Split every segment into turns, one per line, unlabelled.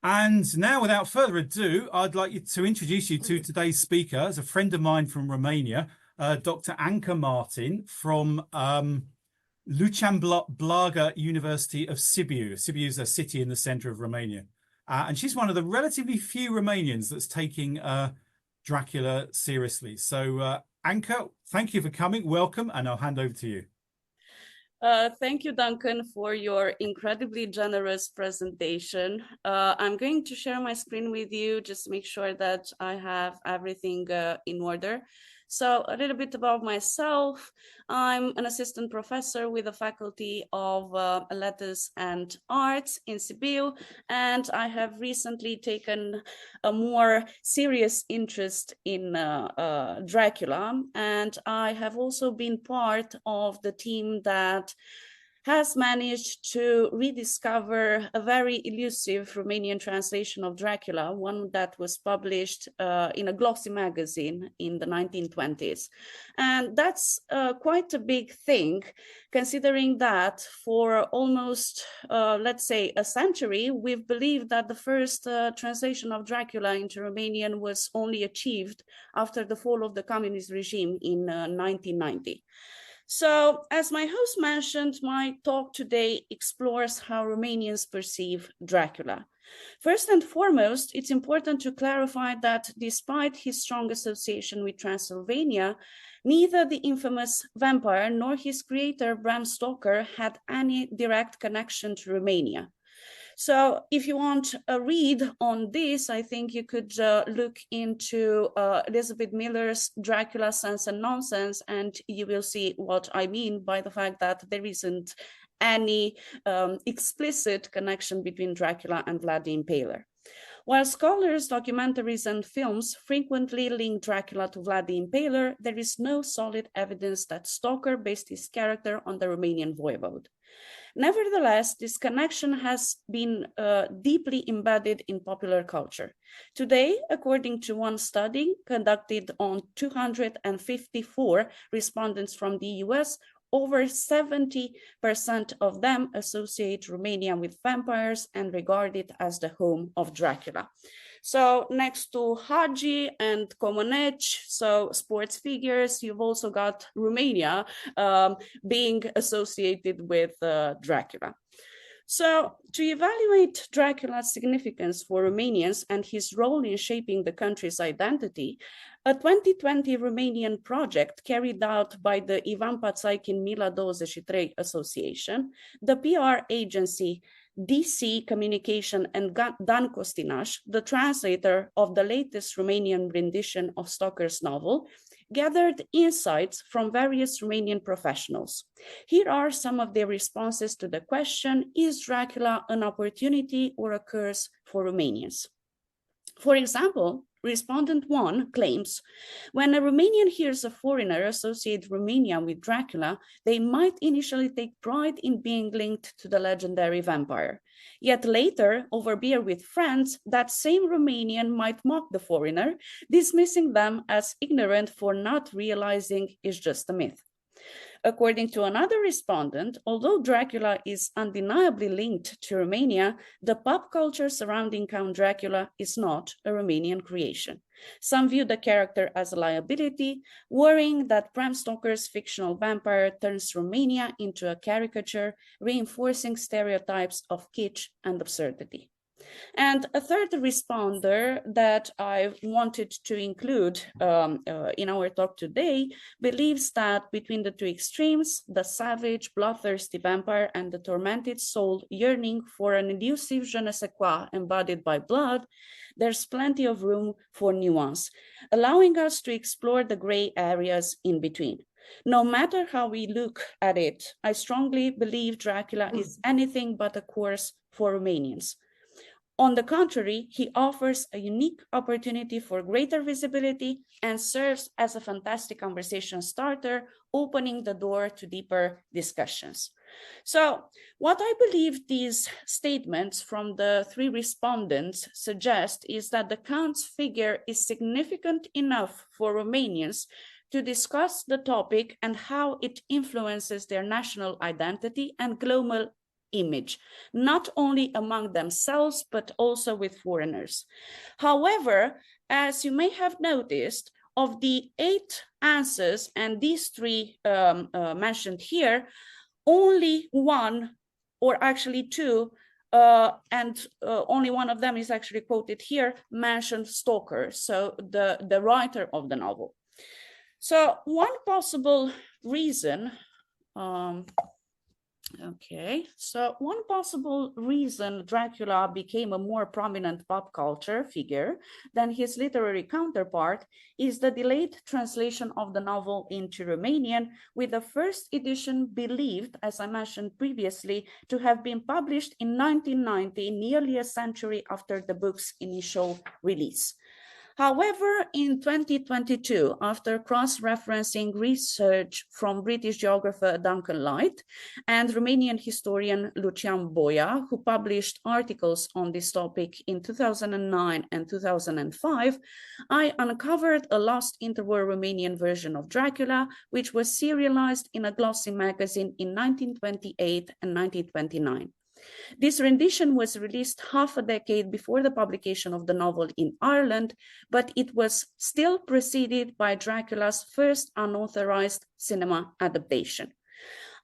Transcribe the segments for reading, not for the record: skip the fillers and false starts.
And now, without further ado, I'd like you to introduce you to today's speaker, as a friend of mine from Romania, Dr. Anca Martin from Lucian Blaga University of Sibiu. Sibiu is a city in the center of Romania. And she's one of the relatively few Romanians that's taking Dracula seriously. So, Anca, thank you for coming. Welcome, and I'll hand over to you.
Thank you, Duncan, for your incredibly generous presentation. I'm going to share my screen with you, just to make sure that I have everything in order. So a little bit about myself. I'm an assistant professor with the Faculty of Letters and Arts in Sibiu, and I have recently taken a more serious interest in Dracula, and I have also been part of the team that has managed to rediscover a very elusive Romanian translation of Dracula, one that was published in a glossy magazine in the 1920s. And that's quite a big thing, considering that for almost, let's say, a century, we've believed that the first translation of Dracula into Romanian was only achieved after the fall of the communist regime in 1990. So, as my host mentioned, my talk today explores how Romanians perceive Dracula. First and foremost, it's important to clarify that despite his strong association with Transylvania, neither the infamous vampire nor his creator, Bram Stoker, had any direct connection to Romania. So if you want a read on this, I think you could look into Elizabeth Miller's Dracula Sense and Nonsense, and you will see what I mean by the fact that there isn't any explicit connection between Dracula and Vlad the Impaler. While scholars, documentaries, and films frequently link Dracula to Vlad the Impaler, there is no solid evidence that Stoker based his character on the Romanian voivode. Nevertheless, this connection has been deeply embedded in popular culture. Today, according to one study conducted on 254 respondents from the US, over 70% of them associate Romania with vampires and regard it as the home of Dracula. So next to Hagi and Comaneci, so sports figures, you've also got Romania being associated with Dracula. So to evaluate Dracula's significance for Romanians and his role in shaping the country's identity, a 2020 Romanian project carried out by the Ivan Pațaikin Mila 23 Association, the PR agency DC Communication, and Dan Costinaș, the translator of the latest Romanian rendition of Stoker's novel, gathered insights from various Romanian professionals. Here are some of their responses to the question, is Dracula an opportunity or a curse for Romanians? For example, respondent 1 claims, when a Romanian hears a foreigner associate Romania with Dracula, they might initially take pride in being linked to the legendary vampire. Yet later, over beer with friends, that same Romanian might mock the foreigner, dismissing them as ignorant for not realizing it's just a myth. According to another respondent, although Dracula is undeniably linked to Romania, the pop culture surrounding Count Dracula is not a Romanian creation. Some view the character as a liability, worrying that Bram Stoker's fictional vampire turns Romania into a caricature, reinforcing stereotypes of kitsch and absurdity. And a third responder that I wanted to include in our talk today believes that between the two extremes, the savage, bloodthirsty vampire and the tormented soul yearning for an elusive je ne sais quoi embodied by blood, there's plenty of room for nuance, allowing us to explore the gray areas in between. No matter how we look at it, I strongly believe Dracula is anything but a curse for Romanians. On the contrary, he offers a unique opportunity for greater visibility and serves as a fantastic conversation starter, opening the door to deeper discussions. So, what I believe these statements from the three respondents suggest is that the Count's figure is significant enough for Romanians to discuss the topic and how it influences their national identity and image, not only among themselves, but also with foreigners. However, as you may have noticed, of the 8 answers, and these 3 mentioned here, only 1, or actually 2, and only one of them is actually quoted here, mentioned Stoker, so the writer of the novel. So one possible reason, one possible reason Dracula became a more prominent pop culture figure than his literary counterpart is the delayed translation of the novel into Romanian, with the first edition believed, as I mentioned previously, to have been published in 1990, nearly a century after the book's initial release. However, in 2022, after cross-referencing research from British geographer Duncan Light and Romanian historian Lucian Boia, who published articles on this topic in 2009 and 2005, I uncovered a lost interwar Romanian version of Dracula, which was serialized in a glossy magazine in 1928 and 1929. This rendition was released half a decade before the publication of the novel in Ireland, but it was still preceded by Dracula's first unauthorized cinema adaptation.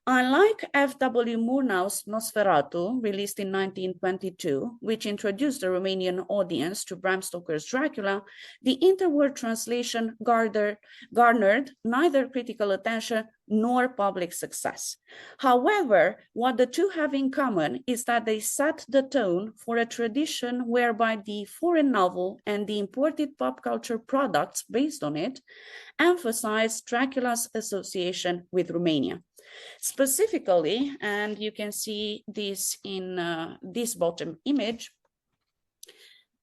Unlike F.W. Murnau's Nosferatu, released in 1922, which introduced the Romanian audience to Bram Stoker's Dracula, the interwar translation garnered neither critical attention nor public success. However, what the two have in common is that they set the tone for a tradition whereby the foreign novel and the imported pop culture products based on it emphasize Dracula's association with Romania. Specifically, and you can see this in this bottom image,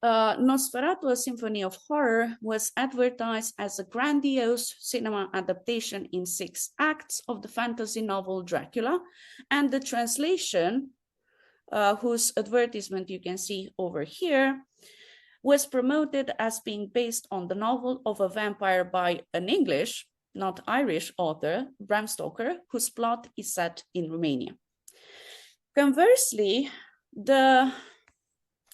Nosferatu, A Symphony of Horror, was advertised as a grandiose cinema adaptation in 6 acts of the fantasy novel Dracula, and the translation, whose advertisement you can see over here, was promoted as being based on the novel of a vampire by an English, not Irish author, Bram Stoker, whose plot is set in Romania. Conversely, the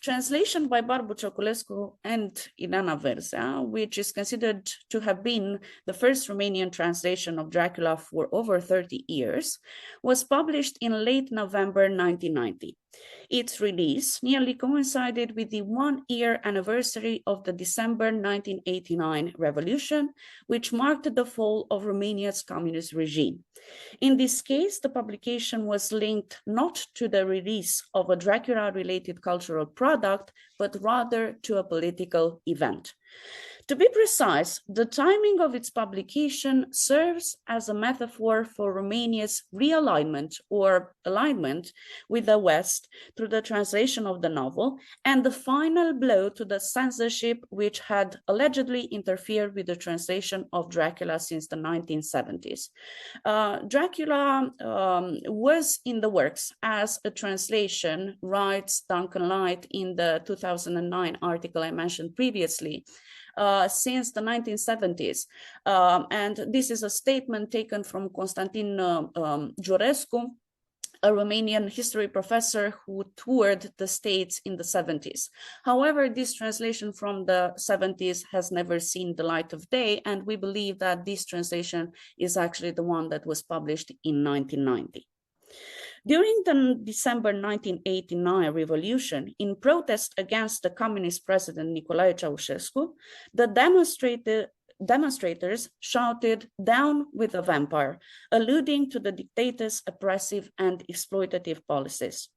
translation by Barbu Cioculescu and Ilana Versea, which is considered to have been the first Romanian translation of Dracula for over 30 years, was published in late November 1990. Its release nearly coincided with the 1-year anniversary of the December 1989 revolution, which marked the fall of Romania's communist regime. In this case, the publication was linked not to the release of a Dracula-related cultural product, but rather to a political event. To be precise, the timing of its publication serves as a metaphor for Romania's realignment or alignment with the West through the translation of the novel, and the final blow to the censorship which had allegedly interfered with the translation of Dracula since the 1970s. Dracula was in the works as a translation, writes Duncan Light in the 2009 article I mentioned previously, since the 1970s. And this is a statement taken from Constantin Giorescu, a Romanian history professor who toured the States in the 70s. However, this translation from the 70s has never seen the light of day, and we believe that this translation is actually the one that was published in 1990. During the December 1989 revolution, in protest against the communist president Nicolae Ceausescu, the demonstrators shouted, "Down with the vampire," alluding to the dictator's oppressive and exploitative policies.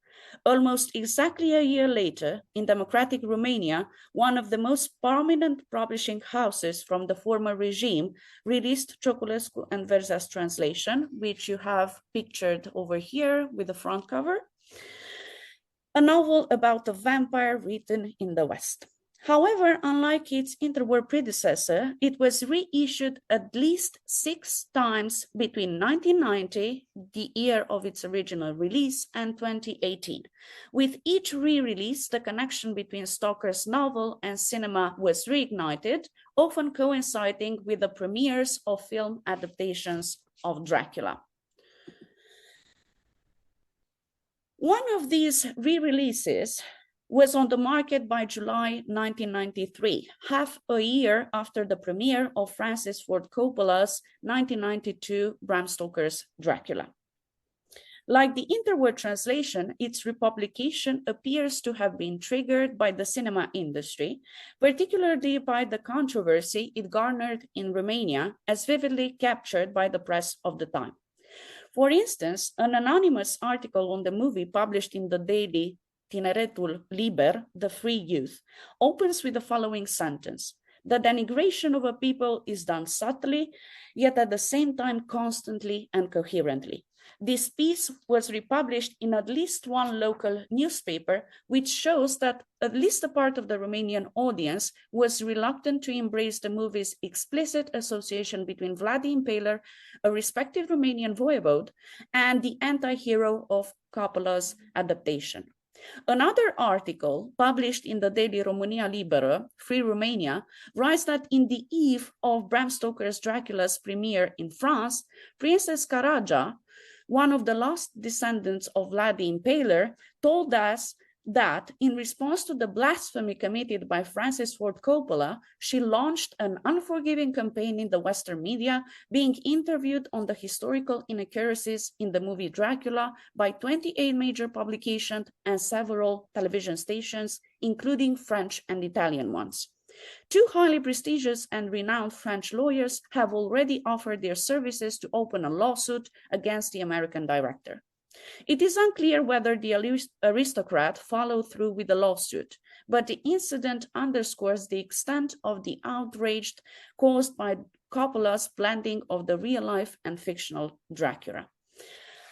Almost exactly a year later, in democratic Romania, one of the most prominent publishing houses from the former regime released Cioculescu and Versea's translation, which you have pictured over here with the front cover, a novel about a vampire written in the West. However, unlike its interwar predecessor, it was reissued at least 6 times between 1990, the year of its original release, and 2018. With each re-release, the connection between Stoker's novel and cinema was reignited, often coinciding with the premieres of film adaptations of Dracula. One of these re-releases was on the market by July 1993, half a year after the premiere of Francis Ford Coppola's 1992 Bram Stoker's Dracula. Like the interword translation, its republication appears to have been triggered by the cinema industry, particularly by the controversy it garnered in Romania, as vividly captured by the press of the time. For instance, an anonymous article on the movie published in the daily Tineretul Liber, The Free Youth, opens with the following sentence: "The denigration of a people is done subtly, yet at the same time constantly and coherently." This piece was republished in at least one local newspaper, which shows that at least a part of the Romanian audience was reluctant to embrace the movie's explicit association between Vlad the Impaler, a respected Romanian voivode, and the anti-hero of Coppola's adaptation. Another article published in the daily România Liberă, Free Romania, writes that in the eve of Bram Stoker's Dracula's premiere in France, Princess Karaja, one of the last descendants of Vlad the Impaler, told us that in response to the blasphemy committed by Francis Ford Coppola, she launched an unforgiving campaign in the Western media, being interviewed on the historical inaccuracies in the movie Dracula by 28 major publications and several television stations, including French and Italian ones. Two highly prestigious and renowned French lawyers have already offered their services to open a lawsuit against the American director. It is unclear whether the aristocrat followed through with the lawsuit, but the incident underscores the extent of the outrage caused by Coppola's blending of the real-life and fictional Dracula.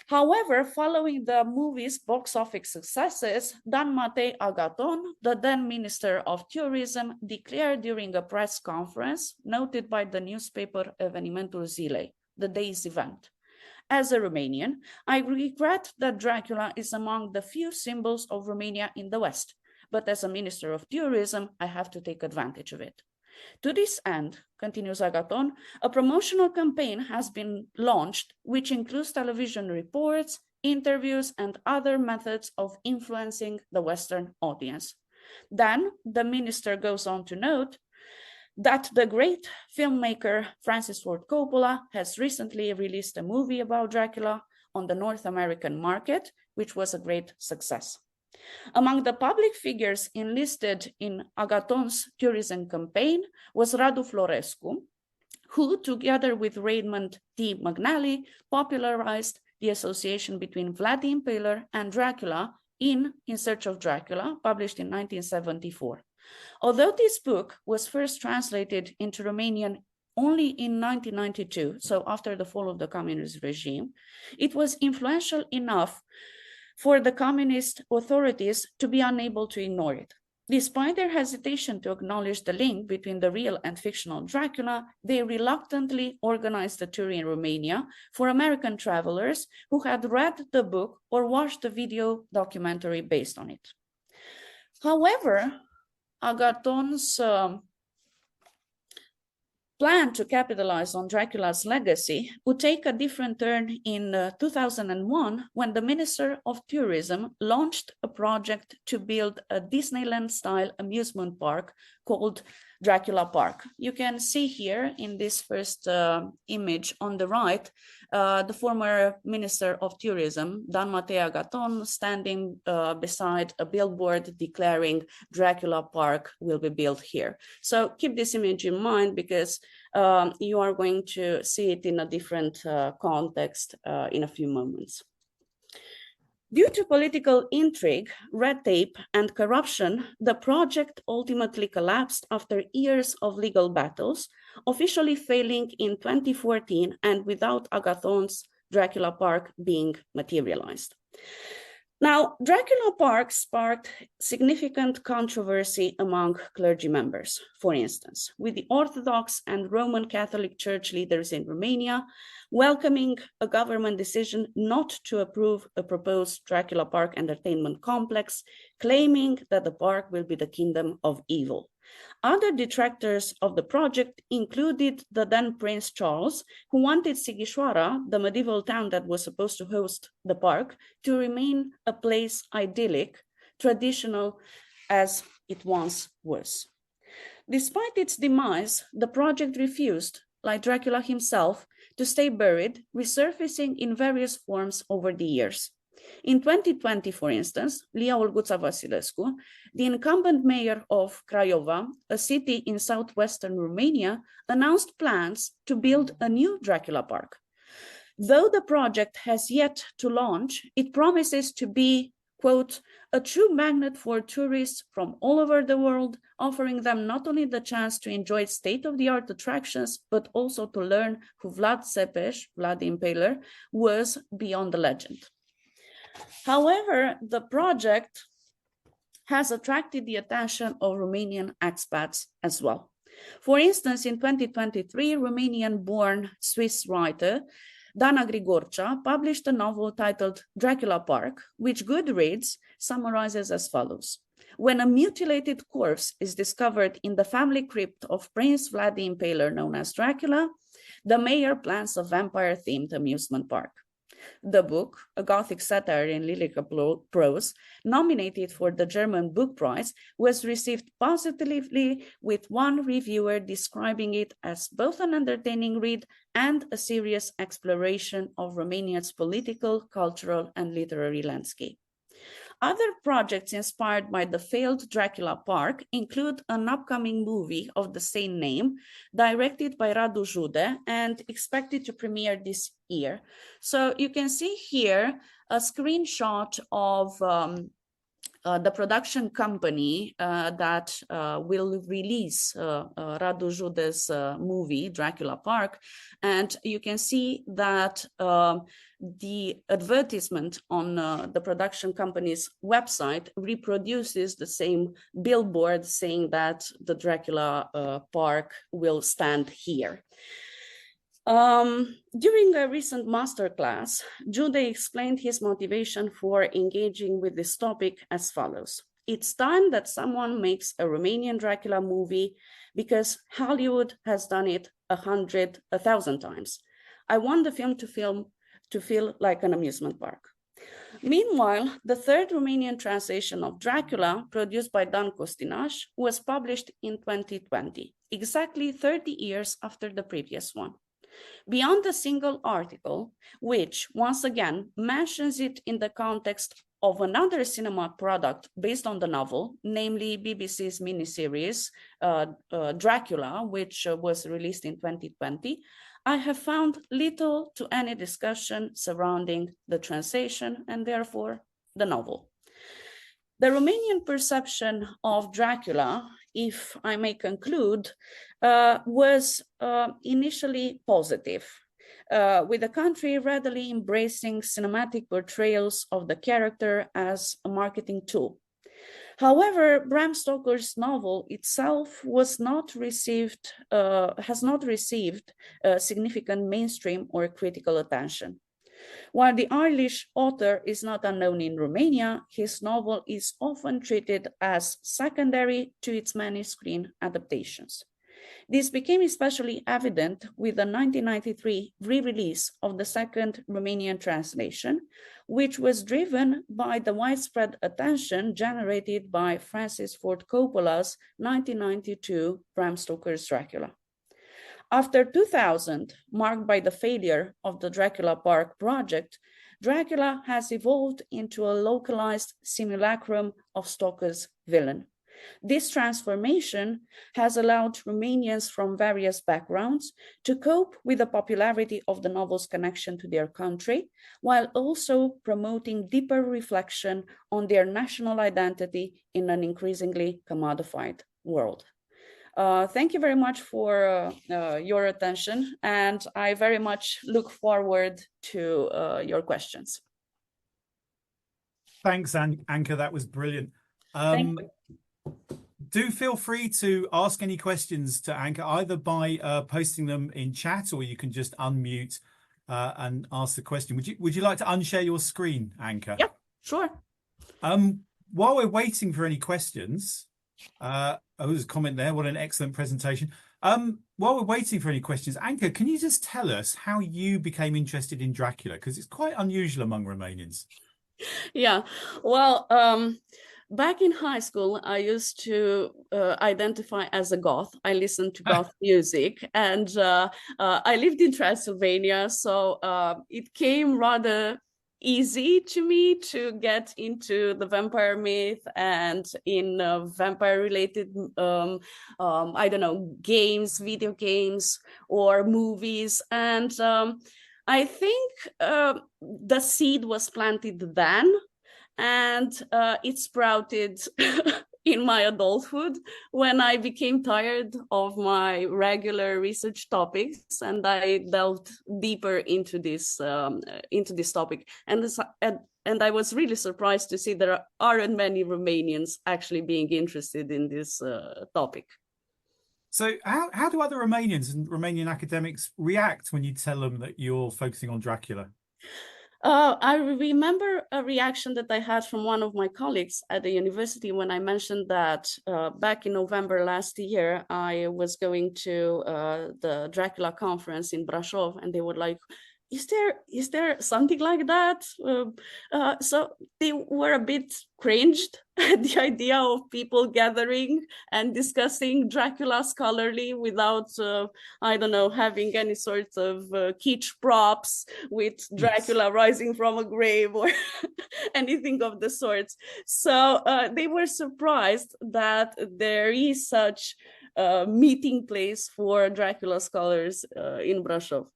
However, following the movie's box office successes, Dan Matei Agaton, the then Minister of Tourism, declared during a press conference, noted by the newspaper Evenimentul Zilei, the day's event: "As a Romanian, I regret that Dracula is among the few symbols of Romania in the West, but as a Minister of Tourism, I have to take advantage of it. To this end," continues Agaton, "a promotional campaign has been launched, which includes television reports, interviews, and other methods of influencing the Western audience." Then the minister goes on to note that the great filmmaker Francis Ford Coppola has recently released a movie about Dracula on the North American market, which was a great success. Among the public figures enlisted in Agaton's tourism campaign was Radu Florescu, who, together with Raymond T. McNally, popularized the association between Vlad the Impaler and Dracula in Search of Dracula, published in 1974. Although this book was first translated into Romanian only in 1992, so after the fall of the communist regime, it was influential enough for the communist authorities to be unable to ignore it. Despite their hesitation to acknowledge the link between the real and fictional Dracula, they reluctantly organized a tour in Romania for American travelers who had read the book or watched the video documentary based on it. However, Agaton's plan to capitalize on Dracula's legacy would take a different turn in 2001 when the Minister of Tourism launched a project to build a Disneyland-style amusement park called Dracula Park. You can see here in this first image on the right, the former Minister of Tourism, Dan Matei Agaton, standing beside a billboard declaring Dracula Park will be built here. So keep this image in mind because you are going to see it in a different context in a few moments. Due to political intrigue, red tape, and corruption, the project ultimately collapsed after years of legal battles, officially failing in 2014 and without Agathon's Dracula Park being materialized. Now, Dracula Park sparked significant controversy among clergy members, for instance, with the Orthodox and Roman Catholic Church leaders in Romania welcoming a government decision not to approve a proposed Dracula Park entertainment complex, claiming that the park will be the kingdom of evil. Other detractors of the project included the then Prince Charles, who wanted Sighișoara, the medieval town that was supposed to host the park, to remain a place idyllic, traditional as it once was. Despite its demise, the project refused, like Dracula himself, to stay buried, resurfacing in various forms over the years. In 2020, for instance, Lia Olguța Vasilescu, the incumbent mayor of Craiova, a city in southwestern Romania, announced plans to build a new Dracula park. Though the project has yet to launch, it promises to be, quote, a true magnet for tourists from all over the world, offering them not only the chance to enjoy state-of-the-art attractions, but also to learn who Vlad Țepeș, Vlad the Impaler, was beyond the legend. However, the project has attracted the attention of Romanian expats as well. For instance, in 2023, Romanian-born Swiss writer Dana Grigorcea published a novel titled Dracula Park, which Goodreads summarizes as follows. When a mutilated corpse is discovered in the family crypt of Prince Vlad the Impaler, known as Dracula, the mayor plans a vampire-themed amusement park. The book, a Gothic satire in lyrical prose, nominated for the German Book Prize, was received positively, with one reviewer describing it as both an entertaining read and a serious exploration of Romania's political, cultural, and literary landscape. Other projects inspired by the failed Dracula Park include an upcoming movie of the same name, directed by Radu Jude and expected to premiere this year. So you can see here a screenshot of the production company that will release Radu Jude's movie, Dracula Park. And you can see that the advertisement on the production company's website reproduces the same billboard saying that the Dracula Park will stand here. During a recent masterclass, Jude explained his motivation for engaging with this topic as follows. It's time that someone makes a Romanian Dracula movie because Hollywood has done it 1,000 times. I want the film to feel like an amusement park. Meanwhile, the third Romanian translation of Dracula, produced by Dan Costinaș, was published in 2020, exactly 30 years after the previous one. Beyond a single article, which once again mentions it in the context of another cinema product based on the novel, namely BBC's miniseries Dracula, which was released in 2020, I have found little to any discussion surrounding the translation and therefore the novel. The Romanian perception of Dracula, if I may conclude, was initially positive, with the country readily embracing cinematic portrayals of the character as a marketing tool. However, Bram Stoker's novel itself has not received significant mainstream or critical attention. While the Irish author is not unknown in Romania, his novel is often treated as secondary to its many screen adaptations. This became especially evident with the 1993 re-release of the second Romanian translation, which was driven by the widespread attention generated by Francis Ford Coppola's 1992 Bram Stoker's Dracula. After 2000, marked by the failure of the Dracula Park project, Dracula has evolved into a localized simulacrum of Stoker's villain. This transformation has allowed Romanians from various backgrounds to cope with the popularity of the novel's connection to their country, while also promoting deeper reflection on their national identity in an increasingly commodified world. Thank you very much for your attention, and I very much look forward to your questions.
Thanks, Anca. That was brilliant.
Thank you.
Do feel free to ask any questions to Anca, either by posting them in chat, or you can just unmute and ask the question. Would you like to unshare your screen, Anca?
Yeah, sure.
While we're waiting for any questions, Oh, there's a comment there. What an excellent presentation. While we're waiting for any questions, Anca, can you just tell us how you became interested in Dracula? Because it's quite unusual among Romanians.
Yeah, well, back in high school, I used to identify as a goth. I listened to goth music, and I lived in Transylvania, so it came rather easy to me to get into the vampire myth and in vampire related I don't know, games, video games, or movies. And I think the seed was planted then, and it sprouted in my adulthood when I became tired of my regular research topics, and I delved deeper into this topic. And I was really surprised to see there aren't many Romanians actually being interested in this topic.
So how do other Romanians and Romanian academics react when you tell them that you're focusing on Dracula?
I remember a reaction that I had from one of my colleagues at the university when I mentioned that back in November last year, I was going to the Dracula conference in Brasov, and they were like, is there something like that? So they were a bit cringed at the idea of people gathering and discussing Dracula scholarly without, I don't know, having any sort of kitsch props with Dracula
Yes.
rising from a grave or anything of the sort. So they were surprised that there is such a meeting place for Dracula scholars in Brasov.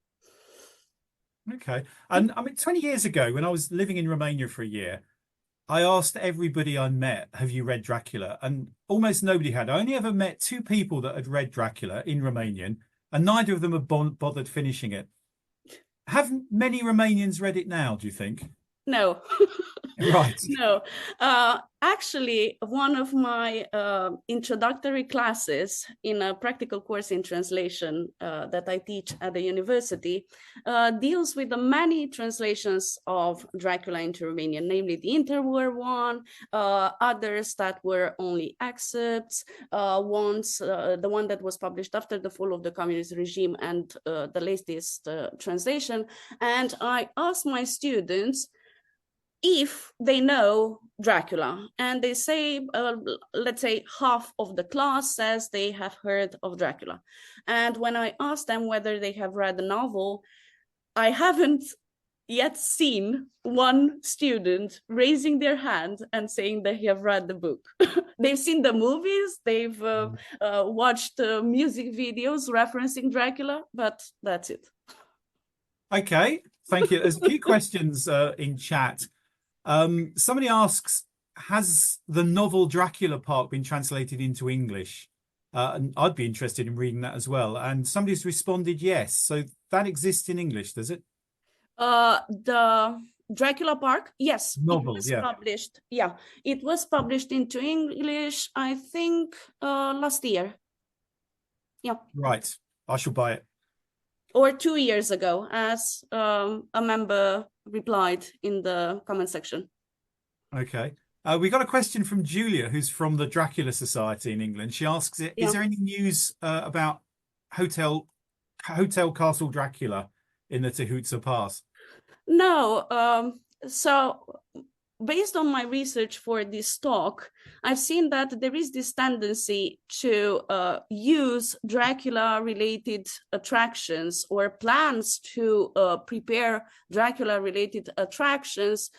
Okay. And I mean, 20 years ago, when I was living in Romania for a year, I asked everybody I met, have you read Dracula? And almost nobody had. I only ever met two people that had read Dracula in Romanian, and neither of them had bothered finishing it. Have many Romanians read it now, do you think?
No.
Right.
No, actually, one of my introductory classes in a practical course in translation that I teach at the university deals with the many translations of Dracula into Romanian, namely the interwar one, others that were only excerpts, the one that was published after the fall of the communist regime, and the latest translation. And I asked my students if they know Dracula, and they say, let's say half of the class says they have heard of Dracula. And when I asked them whether they have read the novel, I haven't yet seen one student raising their hand and saying they have read the book. They've seen the movies, they've watched music videos referencing Dracula, but that's it.
Okay. Thank you. There's a few questions in chat. Somebody asks, has the novel Dracula Park been translated into English? And I'd be interested in reading that as well. And somebody's responded yes. So that exists in English, does it?
The Dracula Park, yes, it
Novel,
was
yeah.
published. Yeah, it was published into English, I think, last year. Yeah.
Right. I shall buy it.
Or 2 years ago, as a member replied in the comment section.
Okay. We got a question from Julia, who's from the Dracula Society in England. She asks, is there any news about Hotel Castle Dracula in the Tehutsa Pass?
No. So based on my research for this talk, I've seen that there is this tendency to use Dracula-related attractions or plans to prepare Dracula-related attractions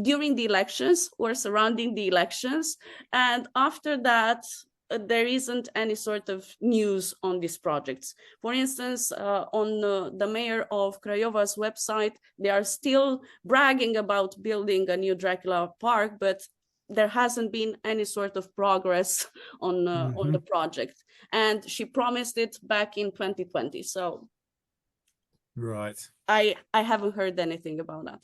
during the elections or surrounding the elections. And after that, there isn't any sort of news on these projects. For instance, on the mayor of Crayova's website, they are still bragging about building a new Dracula park, but there hasn't been any sort of progress on the project. And she promised it back in 2020. So
right.
I haven't heard anything about that.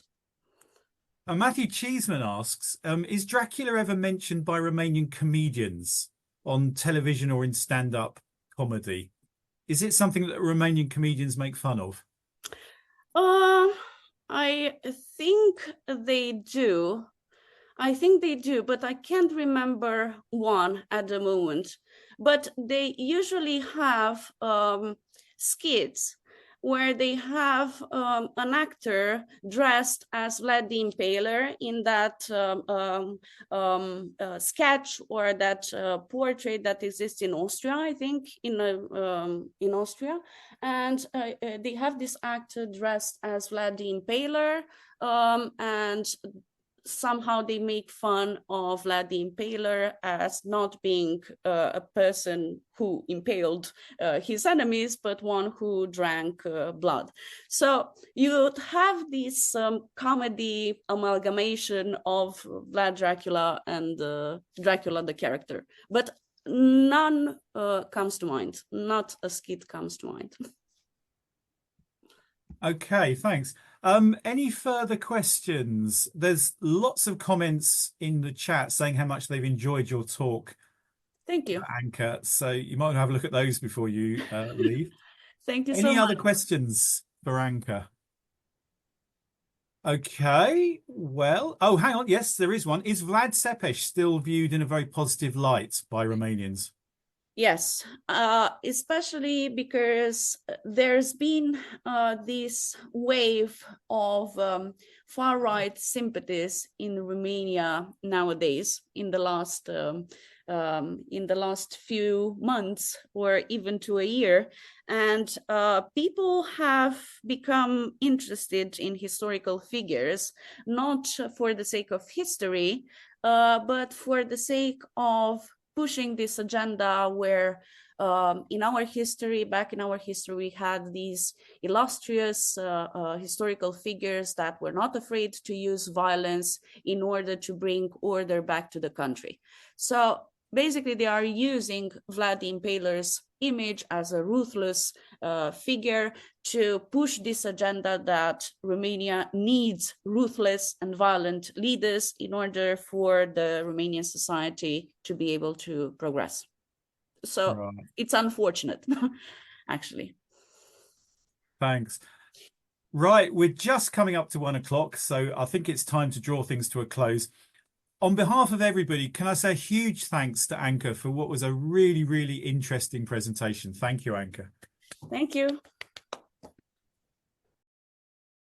Matthew Cheeseman asks, is Dracula ever mentioned by Romanian comedians on television or in stand-up comedy? Is it something that Romanian comedians make fun of?
I think they do. I think they do, but I can't remember one at the moment. But they usually have skits where they have an actor dressed as Vlad the Impaler in that sketch or that portrait that exists in Austria, I think, in Austria. And they have this actor dressed as Vlad the Impaler, and somehow they make fun of Vlad the Impaler as not being a person who impaled his enemies, but one who drank blood. So you have this comedy amalgamation of Vlad Dracula and Dracula the character, but none comes to mind. Not a skit comes to mind.
Okay, thanks. Any further questions? There's lots of comments in the chat saying how much they've enjoyed your talk,
Thank you.
Anca. So you might have a look at those before you leave.
Thank you so
Any
much.
other questions for Anca? Okay, well, oh, hang on. Yes, there is one. Is Vlad Tepes still viewed in a very positive light by Romanians?
Yes, especially because there's been this wave of far-right sympathies in Romania nowadays in the last few months or even to a year, and people have become interested in historical figures, not for the sake of history, but for the sake of pushing this agenda where in our history, back in our history, we had these illustrious historical figures that were not afraid to use violence in order to bring order back to the country. So basically, they are using Vlad the Impaler's image as a ruthless figure to push this agenda that Romania needs ruthless and violent leaders in order for the Romanian society to be able to progress. So right. It's unfortunate, actually.
Thanks. Right, we're just coming up to 1 o'clock, so I think it's time to draw things to a close. On behalf of everybody, can I say a huge thanks to Anca for what was a really, really interesting presentation. Thank you, Anca.
Thank you.